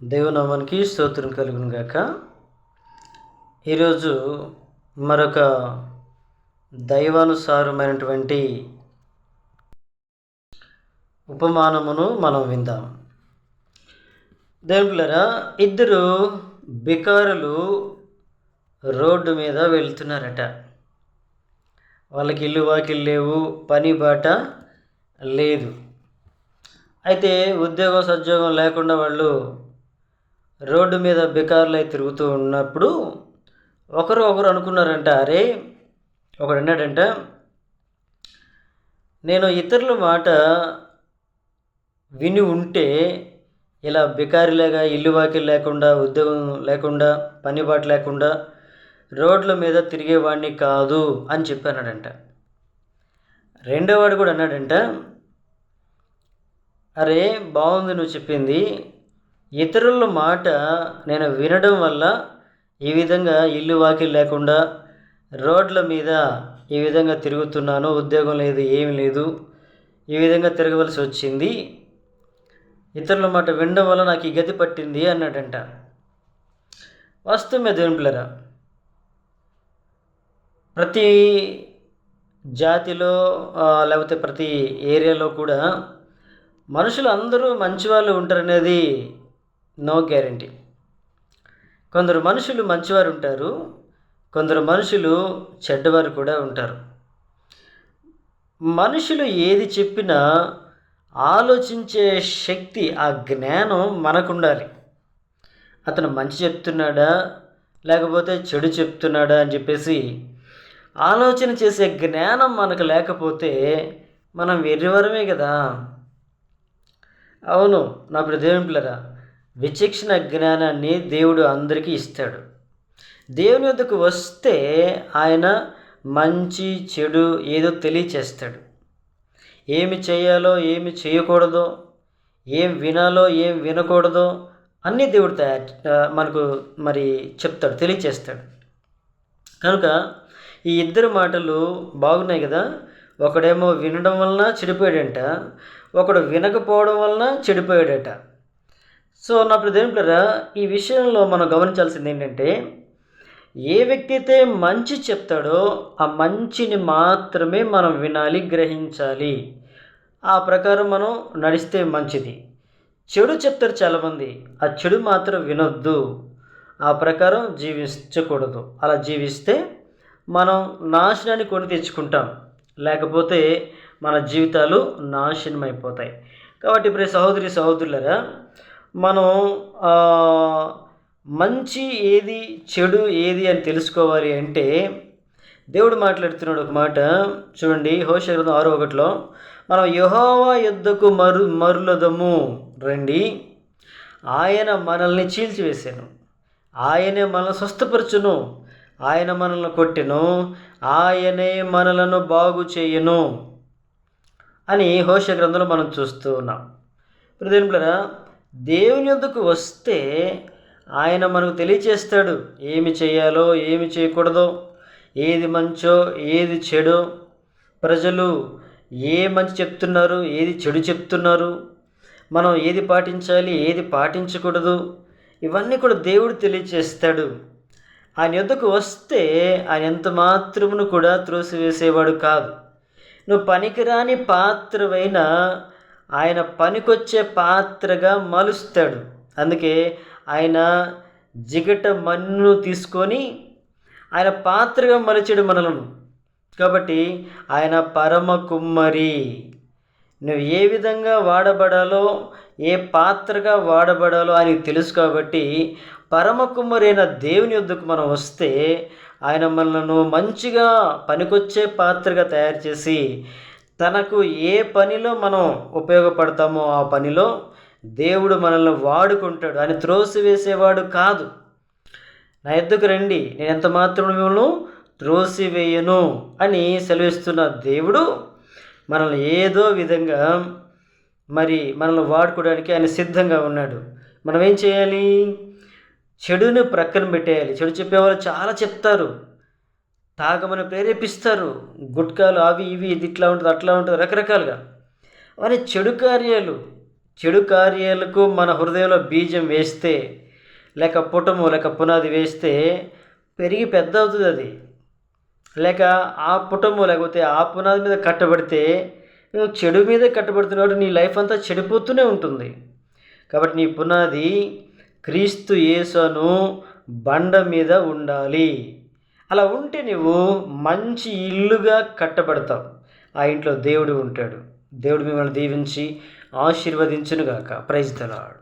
దేవునామానికి స్తోత్రం కలుగును గాక. ఈరోజు మరొక దైవానుసారమైనటువంటి ఉపమానమును మనం విందాం. దేవులారా, ఇద్దరు బికారులు రోడ్డు మీద వెళ్తున్నారట. వాళ్ళకి ఇల్లు వాకిలు లేవు, పని బాట లేదు. అయితే ఉద్యోగం సద్యోగం లేకుండా వాళ్ళు రోడ్డు మీద బికారులై తిరుగుతూ ఉన్నప్పుడు ఒకరు అనుకున్నారంట, అరే ఒకడు అన్నాడంట, నేను ఇతరుల మాట విని ఉంటే ఇలా బికారిలాగా ఇల్లు వాకిలు లేకుండా, ఉద్యోగం లేకుండా, పని బాట లేకుండా రోడ్ల మీద తిరిగేవాడిని కాదు అని చెప్పానంట. రెండోవాడు కూడా అన్నాడంట, అరే బాగుంది నువ్వు చెప్పింది, ఇతరుల మాట నేను వినడం వల్ల ఈ విధంగా ఇల్లు వాకిలు లేకుండా రోడ్ల మీద ఈ విధంగా తిరుగుతున్నాను, ఉద్యోగం లేదు, ఏమి లేదు, ఈ విధంగా తిరగవలసి వచ్చింది, ఇతరుల మాట వినడం వల్ల నాకు ఈ గతి పట్టింది అన్నాడంట. వాస్తవమే దేవుని పిల్లరా, ప్రతి జాతిలో లేకపోతే ప్రతి ఏరియాలో కూడా మనుషులు అందరూ మంచి వాళ్ళు ఉంటారనేది నో గ్యారంటీ. కొందరు మనుషులు మంచివారు ఉంటారు, కొందరు మనుషులు చెడ్డవారు కూడా ఉంటారు. మనుషులు ఏది చెప్పినా ఆలోచించే శక్తి, ఆ జ్ఞానం మనకు ఉండాలి. అతను మంచి చెప్తున్నాడా లేకపోతే చెడు చెప్తున్నాడా అని చెప్పేసి ఆలోచన చేసే జ్ఞానం మనకు లేకపోతే మనం వెర్రివరమే కదా. అవును నా దేవుని పిల్లరా, విచక్షణ జ్ఞానాన్ని దేవుడు అందరికీ ఇస్తాడు. దేవుని వద్దకు వస్తే ఆయన మంచి చెడు ఏదో తెలియచేస్తాడు. ఏమి చేయాలో ఏమి చేయకూడదో, ఏం వినాలో ఏం వినకూడదో అన్నీ దేవుడు మనకు చెప్తాడు, తెలియచేస్తాడు. కనుక ఈ ఇద్దరు మాటలు బాగున్నాయి కదా. ఒకడేమో వినడం వలన చెడిపోయాడంట, ఒకడు వినకపోవడం వలన చెడిపోయాడట. సో నా దేవునిరా, ఈ విషయంలో మనం గమనించాల్సింది ఏంటంటే, ఏ వ్యక్తి అయితే మంచి చెప్తాడో ఆ మంచిని మాత్రమే మనం వినాలి, గ్రహించాలి. ఆ ప్రకారం మనం నడిస్తే మంచిది. చెడు చెప్తారు చాలామంది, ఆ చెడు మాత్రం వినొద్దు, ఆ ప్రకారం జీవించకూడదు. అలా జీవిస్తే మనం నాశనాన్ని కొని తెచ్చుకుంటాం, లేకపోతే మన జీవితాలు నాశనం అయిపోతాయి. కాబట్టి ఇప్పుడు సహోదరి సహోదరులరా, మనం మంచి ఏది చెడు ఏది అని తెలుసుకోవాలి అంటే దేవుడు మాట్లాడుతున్నాడు ఒక మాట చూడండి. హోషేయ గ్రంథం 6:1 మనం యెహోవా యొద్దకు మరులదము రండి, ఆయన మనల్ని చీల్చివేసాను, ఆయనే మనల్ని స్వస్థపరచును, ఆయన మనల్ని కొట్టెను, ఆయనే మనలను బాగు చేయను అని హోషేయ గ్రంథంలో మనం చూస్తూ ఉన్నాం. ప్రియదేవులారా, దేవుని యొద్దకు వస్తే ఆయన మనకు తెలియచేస్తాడు ఏమి చేయాలో ఏమి చేయకూడదో, ఏది మంచో ఏది చెడో, ప్రజలు ఏ మంచి చెప్తున్నారు ఏది చెడు చెప్తున్నారు, మనం ఏది పాటించాలి ఏది పాటించకూడదు, ఇవన్నీ కూడా దేవుడు తెలియచేస్తాడు. ఆయన యొద్దకు వస్తే ఆయన ఎంత మాత్రమును కూడా త్రోసివేసేవాడు కాదు. నువ్వు పనికిరాని పాత్రవైనా ఆయన పనికొచ్చే పాత్రగా మలుస్తాడు. అందుకే ఆయన జిగట మన్ను తీసుకొని ఆయన పాత్రగా మలిచాడు మనలను. కాబట్టి ఆయన పరమ కుమ్మరి. నువ్వు ఏ విధంగా వాడబడాలో, ఏ పాత్రగా వాడబడాలో ఆయనకు తెలుసు. కాబట్టి పరమ కుమ్మరైన దేవుని యొద్దకు మనం వస్తే ఆయన మనలను మంచిగా పనికొచ్చే పాత్రగా తయారు చేసి తనకు ఏ పనిలో మనం ఉపయోగపడతామో ఆ పనిలో దేవుడు మనల్ని వాడుకుంటాడు. ఆయన త్రోసివేసేవాడు కాదు. నా యొద్దకు రండి, నేను ఎంత మాత్రం మిమ్మల్ని త్రోసివేయను అని సెలవిస్తున్న దేవుడు మనల్ని ఏదో విధంగా మనల్ని వాడుకోవడానికి ఆయన సిద్ధంగా ఉన్నాడు. మనం ఏం చేయాలి? చెడుని ప్రక్కన పెట్టేయాలి. చెడు చెప్పేవాళ్ళు చాలా చెప్తారు, తాగమని ప్రేరేపిస్తారు, గుట్కాలు అవి ఇవి, ఇది ఇట్లా ఉంటుంది అట్లా ఉంటుంది రకరకాలుగా. అవన్నీ చెడు కార్యాలు, చెడు కార్యాలకు మన హృదయంలో బీజం వేస్తే, లేక పుటము లేక పునాది వేస్తే పెరిగి పెద్ద అవుతుంది అది. లేక ఆ పుటము లేకపోతే ఆ పునాది మీద కట్టబడితే నువ్వు చెడు మీద కట్టబడుతున్నాడు, నీ లైఫ్ అంతా చెడిపోతూనే ఉంటుంది. కాబట్టి నీ పునాది క్రీస్తు యేసును బండ మీద ఉండాలి. అలా ఉంటే నువ్వు మంచి ఇల్లుగా కట్టబడతావు. ఆ ఇంట్లో దేవుడు ఉంటాడు. దేవుడు మిమ్మల్ని దీవించి ఆశీర్వదించునుగాక. Praise the lord.